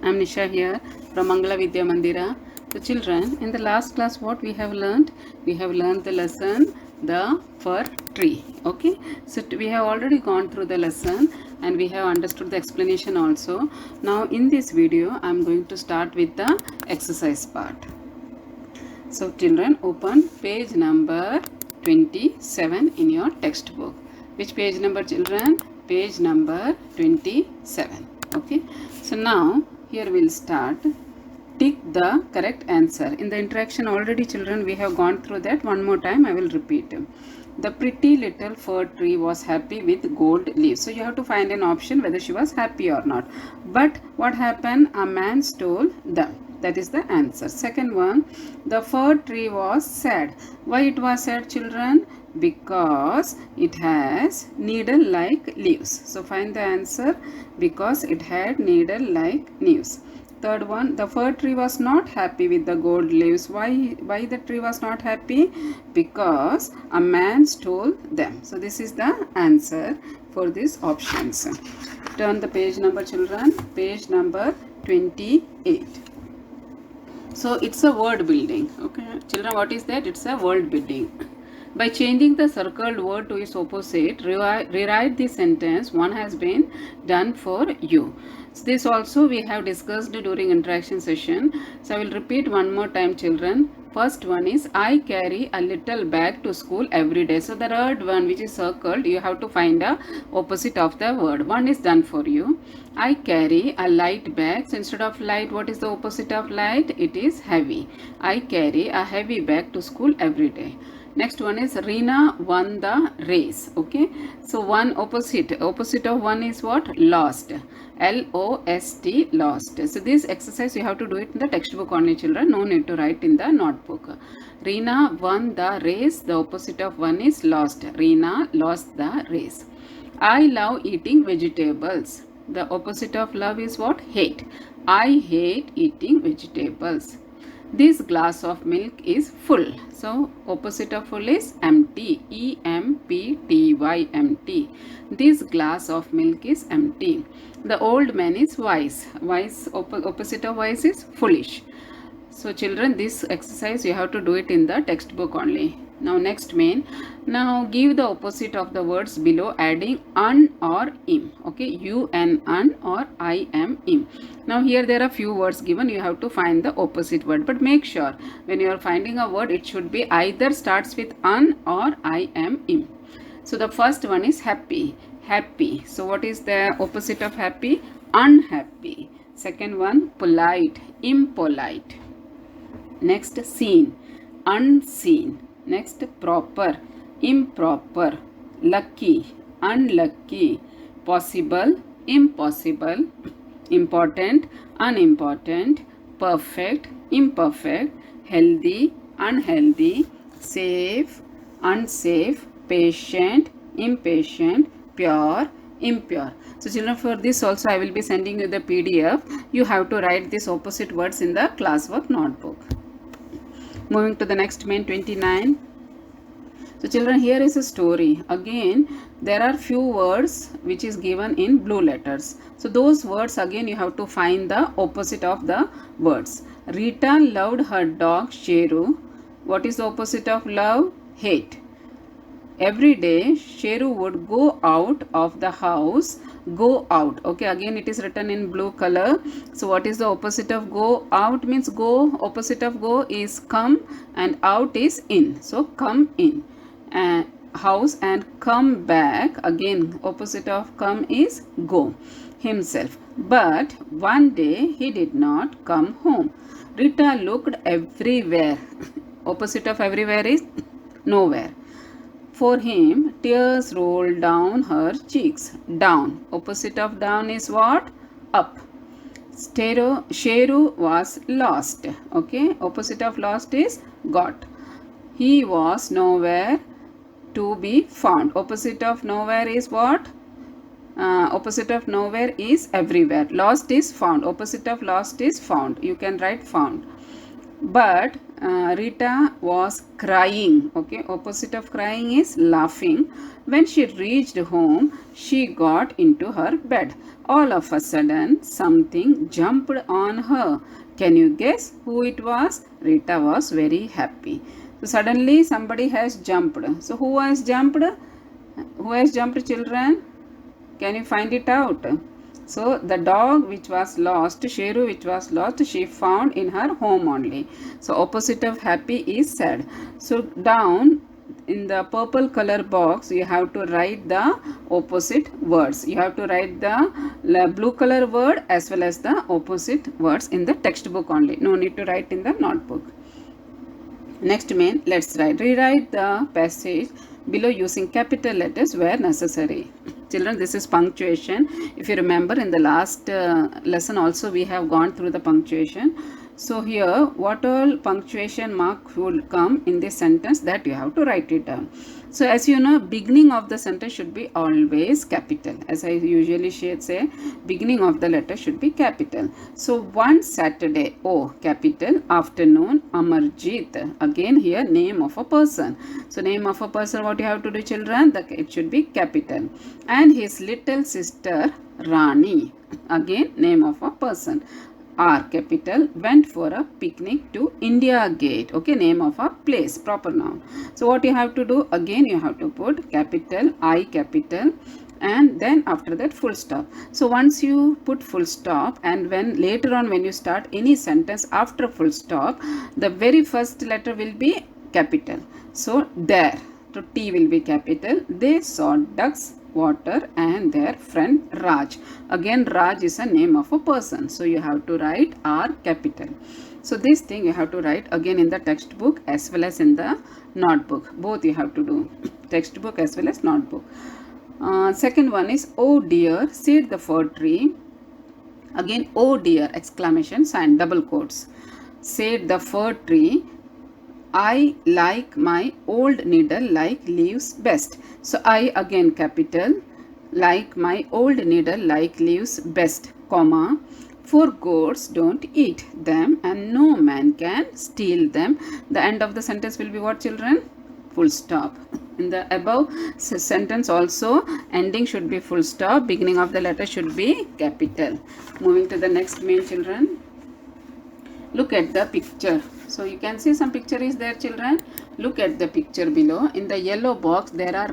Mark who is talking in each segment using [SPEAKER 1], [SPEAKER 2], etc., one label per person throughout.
[SPEAKER 1] I'm Nisha here from Mangala Vidya Mandira. So children, in the last class what we have learned? We have learned the lesson the fir tree. Okay. So we have already gone through the lesson and we have understood the explanation also. Now in this video I'm going to start with the exercise part. So children, open page number 27 in your textbook. Which page number, children? Page number 27. Okay. So now here we'll start. Tick the correct answer. In the interaction already, children, we have gone through that. One more time I will repeat. The pretty little fir tree was happy with gold leaves. So you have to find an option whether she was happy or not. But what happened? A man stole them. That is the answer. Second one, the fir tree was sad. Why it was sad, children? Because it has needle-like leaves. So find the answer. Because it had needle-like leaves. Third one, the fir tree was not happy with the gold leaves. Why the tree was not happy? Because a man stole them. So this is the answer for these options. Turn the page number, children. Page number 28. So it's a word building. Okay, children, what is that? It's a word building. By changing the circled word to its opposite, rewrite the sentence. One has been done for you. So this also we have discussed during interaction session. So I will repeat one more time, children. First one is, I carry a little bag to school every day. So the third one which is circled, you have to find the opposite of the word. One is done for you. I carry a light bag. So instead of light, what is the opposite of light? It is heavy. I carry a heavy bag to school every day. Next one is, Reena won the race. Okay. So one opposite of one is what? Lost. L-O-S-T, lost. So this exercise you have to do it in the textbook only, children. No need to write in the notebook. Reena won the race. The opposite of one is lost. Reena lost the race. I love eating vegetables. The opposite of love is what? Hate. I hate eating vegetables. This glass of milk is full. So opposite of full is empty. E-M-P-T-Y, empty. This glass of milk is empty. The old man is wise. Wise, opposite of wise is foolish. So children, this exercise you have to do it in the textbook only. Now next main. Now give the opposite of the words below adding un or im. Okay, you and un or I am im. Now here there are few words given. You have to find the opposite word. But make sure when you are finding a word, it should be either starts with un or I am im. So the first one is happy. Happy. So what is the opposite of happy? Unhappy. Second one, polite. Impolite. Next, seen. Unseen. Next, proper. Improper. Lucky. Unlucky. Possible. Impossible. Important. Unimportant. Perfect. Imperfect. Healthy. Unhealthy. Safe. Unsafe. Patient. Impatient. Pure. Impure. So children, for this also I will be sending you the PDF. You have to write these opposite words in the classwork notebook. Moving to the next main, 29. So children, here is a story. Again, there are few words which is given in blue letters. So those words again you have to find the opposite of the words. Rita loved her dog Sheru. What is the opposite of love? Hate. Every day Sheru would go out of the house. Go out. Okay, again it is written in blue color. So what is the opposite of go out? Means go. Opposite of go is come and out is in. So come in. House and come back. Again opposite of come is go. Himself. But one day he did not come home. Rita looked everywhere. Opposite of everywhere is nowhere. For him, tears rolled down her cheeks. Down. Opposite of down is what? Up. Sheru was lost. Okay. Opposite of lost is got. He was nowhere to be found. Opposite of nowhere is what? Opposite of nowhere is everywhere. Lost is found. Opposite of lost is found. You can write found. But Rita was crying. Okay, opposite of crying is laughing. When she reached home, she got into her bed. All of a sudden, something jumped on her. Can you guess who it was? Rita was very happy. So suddenly somebody has jumped. So who has jumped? Who has jumped, children? Can you find it out? So the dog which was lost, Sheru which was lost, she found in her home only. So opposite of happy is sad. So down in the purple color box, you have to write the opposite words. You have to write the blue color word as well as the opposite words in the textbook only. No need to write in the notebook. Next main, let's rewrite the passage below using capital letters where necessary. Children, this is punctuation. If you remember, in the last lesson also we have gone through the punctuation. So here, what all punctuation mark will come in this sentence, that you have to write it down. So as you know, beginning of the sentence should be always capital. As I usually say, beginning of the letter should be capital. So one Saturday, O capital, afternoon, Amarjit. Again here, name of a person. So name of a person, what you have to do, children? It should be capital. And his little sister, Rani. Again, name of a person. R capital, went for a picnic to India Gate. Okay, name of a place, proper noun. So what you have to do, again you have to put capital, I capital, and then after that full stop. So once you put full stop, and when later on when you start any sentence after full stop, the very first letter will be capital. So there, so T will be capital. They saw ducks, water, and their friend Raj. Again, Raj is a name of a person. So you have to write R capital. So this thing you have to write again in the textbook as well as in the notebook. Both you have to do. Textbook as well as notebook. Second one is, oh dear, said the fir tree. Again, oh dear, exclamation sign, double quotes. Said the fir tree, I like my old needle like leaves best. So I again capital, like my old needle like leaves best, comma, for goats don't eat them and no man can steal them. The end of the sentence will be what, children? Full stop. In the above sentence also, ending should be full stop, beginning of the letter should be capital. Moving to the next main, children. Look at the picture. So you can see some picture is there, children. Look at the picture below. In the yellow box, there are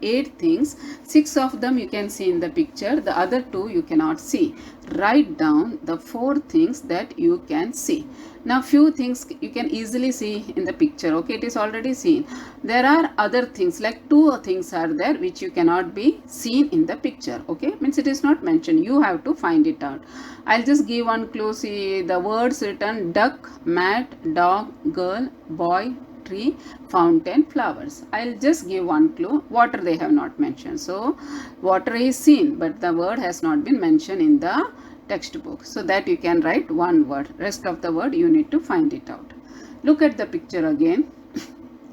[SPEAKER 1] 8 things. 6 of them you can see in the picture. The other 2 you cannot see. Write down the 4 things that you can see. Now few things you can easily see in the picture. Okay, it is already seen. There are other things, like 2 things are there which you cannot be seen in the picture. Okay, means it is not mentioned. You have to find it out. I'll just give one clue. See the words written: duck, mat, dog, girl, boy, tree, fountain, flowers. I'll just give one clue. Water they have not mentioned. So water is seen, but the word has not been mentioned in the textbook. So that you can write one word. Rest of the word you need to find it out. Look at the picture again.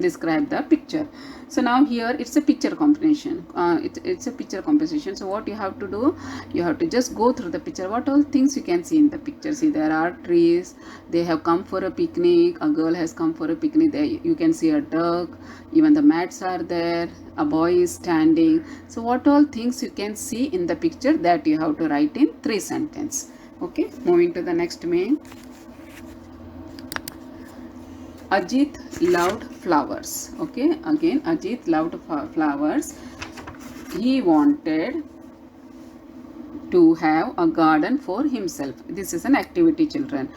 [SPEAKER 1] Describe the picture. So now here it's a picture composition. It's a picture composition. So what you have to do, you have to just go through the picture. What all things you can see in the picture? See, there are trees. They have come for a picnic. A girl has come for a picnic. There you can see a duck. Even the mats are there. A boy is standing. So what all things you can see in the picture, that you have to write in 3 sentences. Okay, moving to the next main. Ajit loved flowers. Okay, again Ajit loved flowers. He wanted to have a garden for himself. This is an activity, children.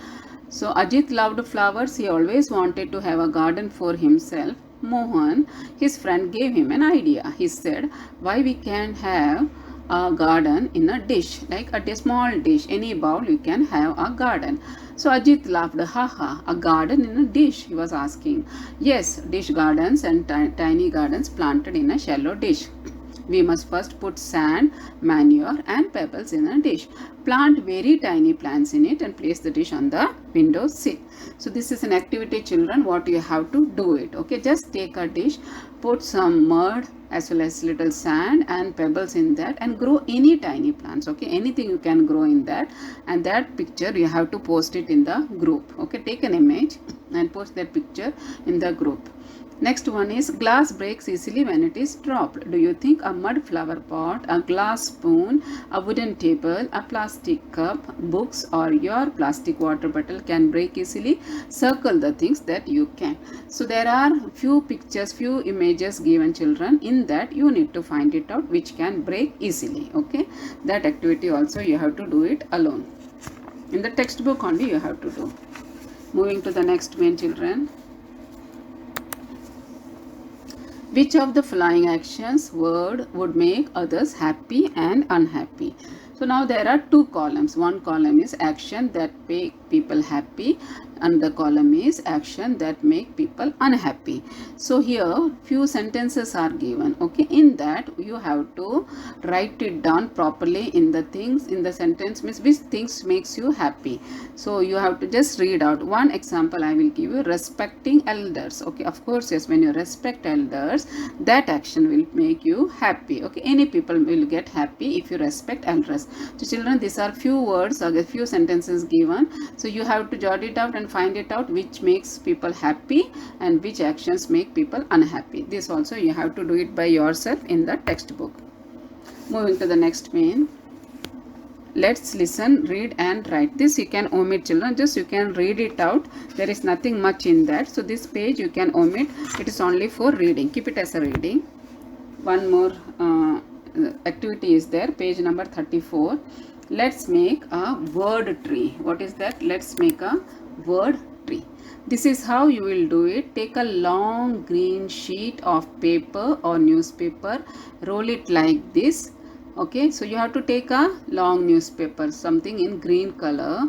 [SPEAKER 1] So Ajit loved flowers. He always wanted to have a garden for himself. Mohan, his friend, gave him an idea. He said, why we can have a garden in a dish, like a small dish, any bowl you can have a garden. So Ajit laughed, haha, a garden in a dish, he was asking. Yes, dish gardens and tiny gardens planted in a shallow dish. We must first put sand, manure and pebbles in a dish. Plant very tiny plants in it and place the dish on the window sill. So this is an activity, children, what you have to do it. Okay, just take a dish, put some mud as well as little sand and pebbles in that, and grow any tiny plants. Okay, anything you can grow in that, and that picture you have to post it in the group. Okay, take an image and post that picture in the group. Next one is glass breaks easily when it is dropped. Do you think a mud flower pot, a glass spoon, a wooden table, a plastic cup, books, or your plastic water bottle can break easily? Circle the things that you can. So there are few pictures, few images given children. In that you need to find it out which can break easily. Okay, that activity also you have to do it alone. In the textbook only you have to do. Moving to the next main children. Which of the following actions word would make others happy and unhappy? So now there are two columns. One column is action that make people happy, and the column is action that make people unhappy. So here few sentences are given. Okay, in that you have to write it down properly in the things in the sentence, means which things makes you happy. So you have to just read out. One example I will give you: respecting elders. Okay, of course, yes, when you respect elders, that action will make you happy. Okay, any people will get happy if you respect elders. So children, these are few words or a few sentences given. So you have to jot it out and find it out which makes people happy and which actions make people unhappy. This also you have to do it by yourself in the textbook. Moving to the next main. Let's listen, read and write. This you can omit children, just you can read it out. There is nothing much in that. So this page you can omit. It is only for reading. Keep it as a reading. One more activity is there, page number 34. Let's make a word tree. What is that? Let's make a word tree. This is how you will do it. Take a long green sheet of paper or newspaper, roll it like this. Okay, so you have to take a long newspaper, something in green color,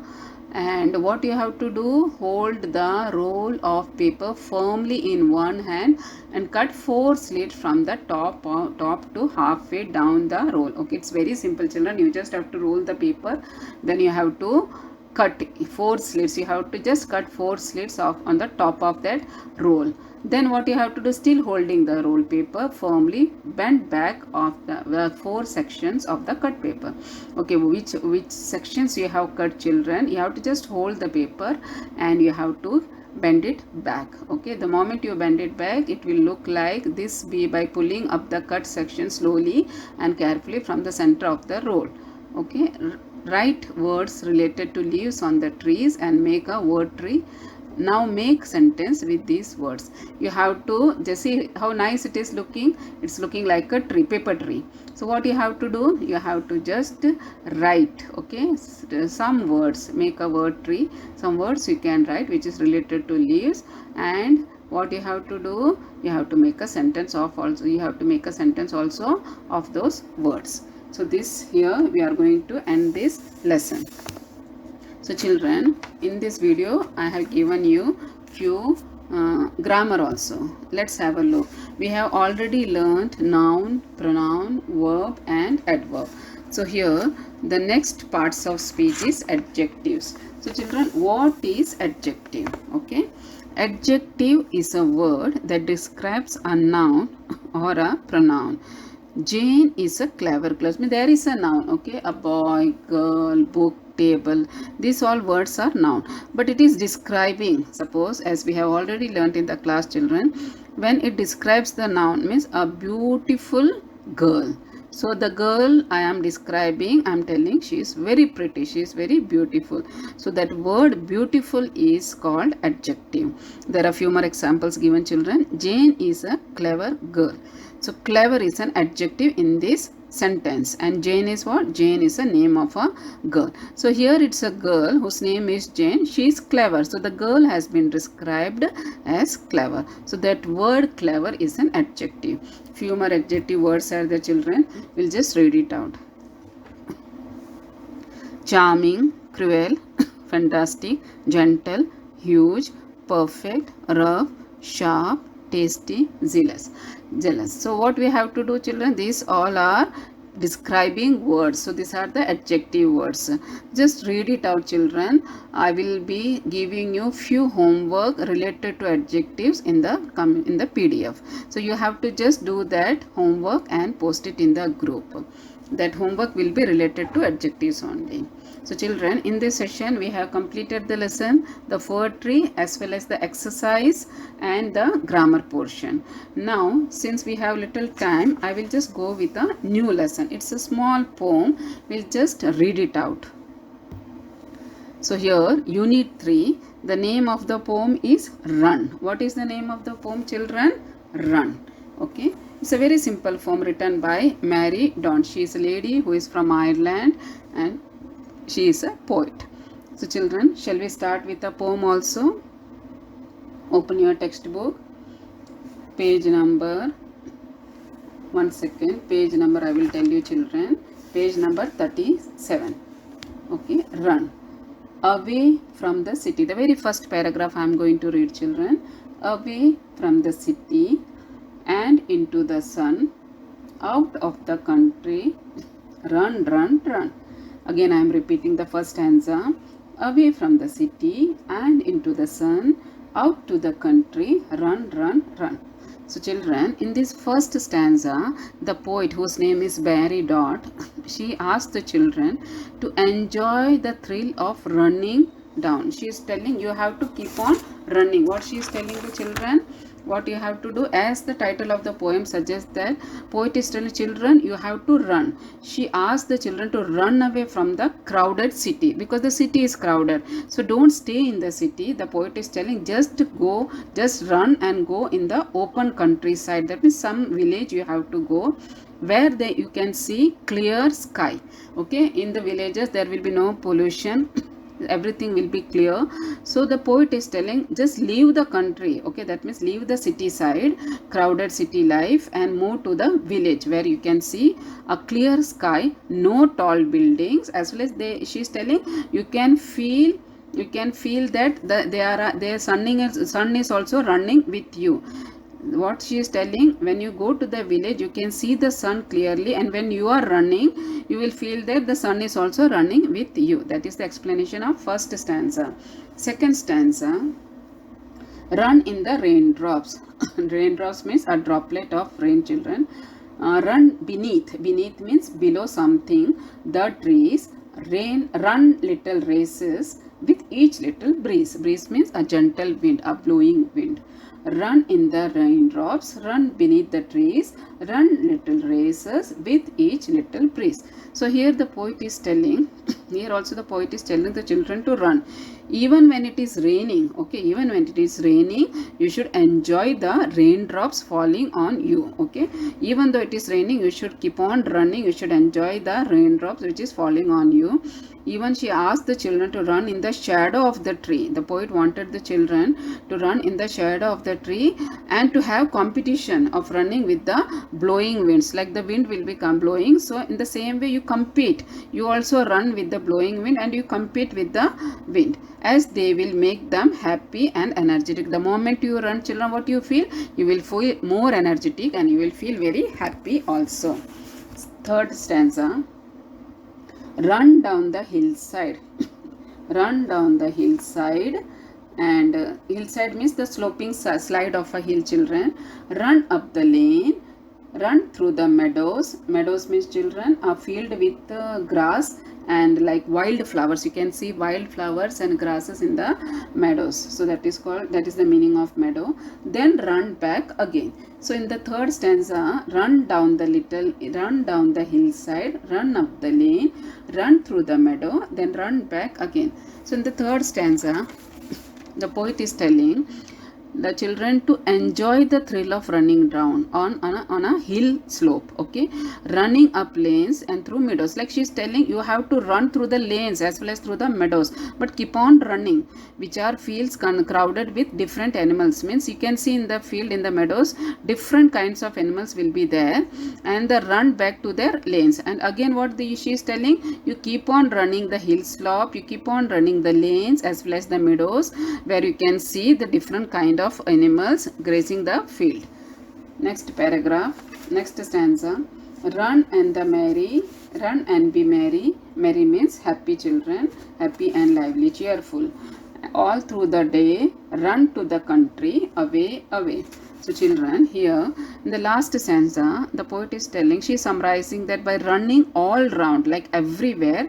[SPEAKER 1] and what you have to do, hold the roll of paper firmly in one hand and cut 4 slits from the top to halfway down the roll. Okay, it's very simple children. You just have to roll the paper, then you have to cut 4 slits. You have to just cut 4 slits off on the top of that roll. Then what you have to do, still holding the roll paper firmly, bend back of the 4 sections of the cut paper. Okay, which sections you have cut children? You have to just hold the paper and you have to bend it back. Okay, the moment you bend it back, it will look like this by pulling up the cut section slowly and carefully from the center of the roll. Okay, write words related to leaves on the trees and make a word tree. Now make sentence with these words. You have to just see how nice it is looking. It's looking like a tree, paper tree. So what you have to do, you have to just write, okay, some words, make a word tree. Some words you can write which is related to leaves, and what you have to do, you have to make a sentence of also, you have to make a sentence also of those words. So this here we are going to end this lesson. So children, in this video I have given you few grammar also. Let's have a look. We have already learnt noun, pronoun, verb and adverb. So here the next parts of speech is adjectives. So children, what is adjective? Okay, adjective is a word that describes a noun or a pronoun. Jane is a clever girl. There is a noun, okay, a boy, girl, book, table. These all words are noun, but it is describing. Suppose, as we have already learnt in the class children, when it describes the noun means a beautiful girl. So the girl I am describing, I am telling she is very pretty, she is very beautiful. So that word beautiful is called adjective. There are few more examples given children. Jane is a clever girl. So clever is an adjective in this sentence, and Jane is what? Jane is a name of a girl. So here it's a girl whose name is Jane. She is clever. So the girl has been described as clever. So that word clever is an adjective. Few more adjective words are there children. We'll just read it out. Charming, cruel, fantastic, gentle, huge, perfect, rough, sharp, tasty, zealous. So what we have to do children, these all are describing words. So these are the adjective words. Just read it out, children. I will be giving you few homework related to adjectives in the PDF. So you have to just do that homework and post it in the group. That homework will be related to adjectives only. So children, in this session we have completed the lesson, the poetry as well as the exercise and the grammar portion. Now since we have little time, I will just go with a new lesson. It's a small poem. We'll just read it out. So here, unit 3, the name of the poem is Run. What is the name of the poem, children? Run. Okay. It's a very simple poem written by Mary Daunt. She is a lady who is from Ireland and she is a poet. So children, shall we start with the poem also? Open your textbook. Page number, one second, page number I will tell you, children. Page number 37. Okay, Run. Away from the city. The very first paragraph I am going to read, children. Away from the city and into the sun, out of the country, run, run, run. Again I am repeating the first stanza. Away from the city and into the sun, out to the country, run, run, run. So children, in this first stanza, the poet, whose name is Mary Daunt, she asked the children to enjoy the thrill of running down. She is telling you have to keep on running. What she is telling the children? What you have to do, as the title of the poem suggests, that poet is telling children you have to run. She asked the children to run away from the crowded city because the city is crowded. So don't stay in the city. The poet is telling just go, just run and go in the open countryside. That means some village you have to go where you can see clear sky. Okay, in the villages there will be no pollution. Everything will be clear. So the poet is telling just leave the country. Okay, that means leave the city side, crowded city life, and move to the village where you can see a clear sky, no tall buildings, as well as she is telling you can feel that their sun is also running with you. What she is telling, when you go to the village you can see the sun clearly, and when you are running you will feel that the sun is also running with you. That is the explanation of first stanza. Second stanza, run in the raindrops. Raindrops means a droplet of rain, children. Run beneath. Beneath means below something. The trees. Run little races with each little breeze. Breeze means a gentle wind, a blowing wind. Run in the raindrops, run beneath the trees, run little races with each little breeze. So here the poet is telling, here also the poet is telling the children to run. Even when it is raining, okay, even when it is raining, you should enjoy the raindrops falling on you, okay. Even though it is raining, you should keep on running, you should enjoy the raindrops which is falling on you. Even she asked the children to run in the shadow of the tree. The poet wanted the children to run in the shadow of the tree and to have competition of running with the blowing winds. Like the wind will become blowing. So in the same way you compete. You also run with the blowing wind and you compete with the wind, as they will make them happy and energetic. The moment you run, children, what you feel? You will feel more energetic and you will feel very happy also. Third stanza. Run down the hillside. Run down the hillside, and hillside means the sloping slide of a hill, children. Run up the lane, run through the meadows. Meadows means, children, a field with grass and like wild flowers. You can see wild flowers and grasses in the meadows. So that is the meaning of meadow. Then run back again. So in the third stanza, run down the hillside, run up the lane, run through the meadow, then run back again. So in the third stanza, the poet is telling the children to enjoy the thrill of running down on a hill slope, okay, running up lanes and through meadows. Like she is telling you have to run through the lanes as well as through the meadows, but keep on running, which are fields crowded with different animals. Means you can see in the field, in the meadows, different kinds of animals will be there, and they run back to their lanes. And again what she is telling, you keep on running the hill slope, you keep on running the lanes as well as the meadows, where you can see the different kind of animals grazing the field. Next paragraph, next stanza. Run and the merry, run and be merry. Merry means happy children, happy and lively, cheerful. All through the day, run to the country, away, away. So children, here in the last stanza, the poet is telling, she is summarizing that by running all round, like everywhere,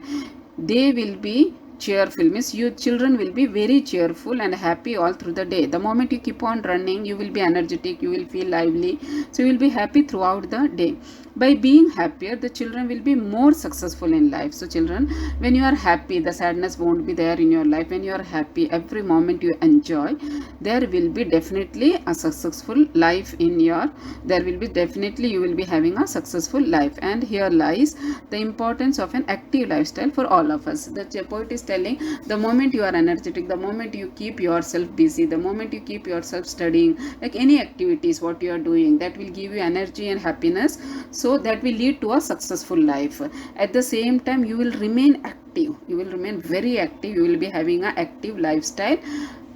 [SPEAKER 1] they will be cheerful, means you children will be very cheerful and happy all through the day. The moment you keep on running, you will be energetic, you will feel lively, so you will be happy throughout the day. By being happier, the children will be more successful in life. So children, when you are happy, the sadness won't be there in your life. When you are happy, every moment you enjoy, there will be definitely a successful life in your, there will be definitely, you will be having a successful life. And here lies the importance of an active lifestyle for all of us. The poet is telling, the moment you are energetic, the moment you keep yourself busy, the moment you keep yourself studying, like any activities what you are doing, that will give you energy and happiness, so that will lead to a successful life. At the same time, you will remain active, you will remain very active, you will be having an active lifestyle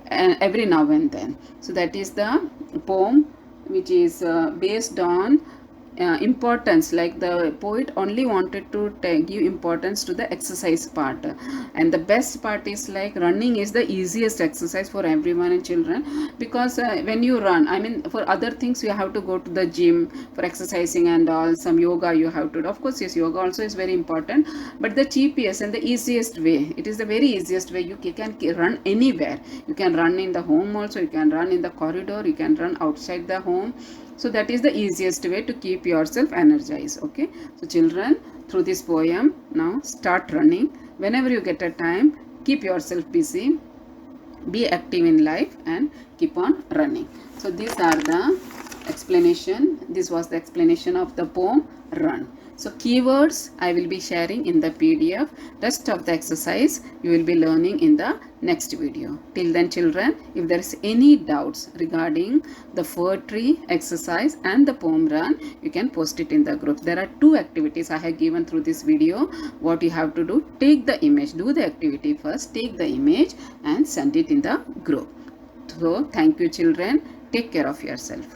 [SPEAKER 1] every now and then. So that is the poem which is based on importance, like the poet only wanted to give importance to the exercise part. And the best part is like running is the easiest exercise for everyone and children, because when you run, I mean, for other things you have to go to the gym for exercising and all, some yoga you have to do. Of course, yes, yoga also is very important, but the cheapest and the easiest way, it is the very easiest way. You can run anywhere. You can run in the home also, you can run in the corridor, you can run outside the home. So that is the easiest way to keep yourself energized. Okay, so children, through this poem, now start running. Whenever you get a time, keep yourself busy, be active in life, and keep on running. So these are the explanation. This was the explanation of the poem Run. So keywords I will be sharing in the PDF. Rest of the exercise you will be learning in the next video. Till then children, if there is any doubts regarding the fir tree exercise and the poem Run, you can post it in the group. There are 2 activities I have given through this video. What you have to do, take the image, do the activity first, take the image and send it in the group. So thank you children. Take care of yourself.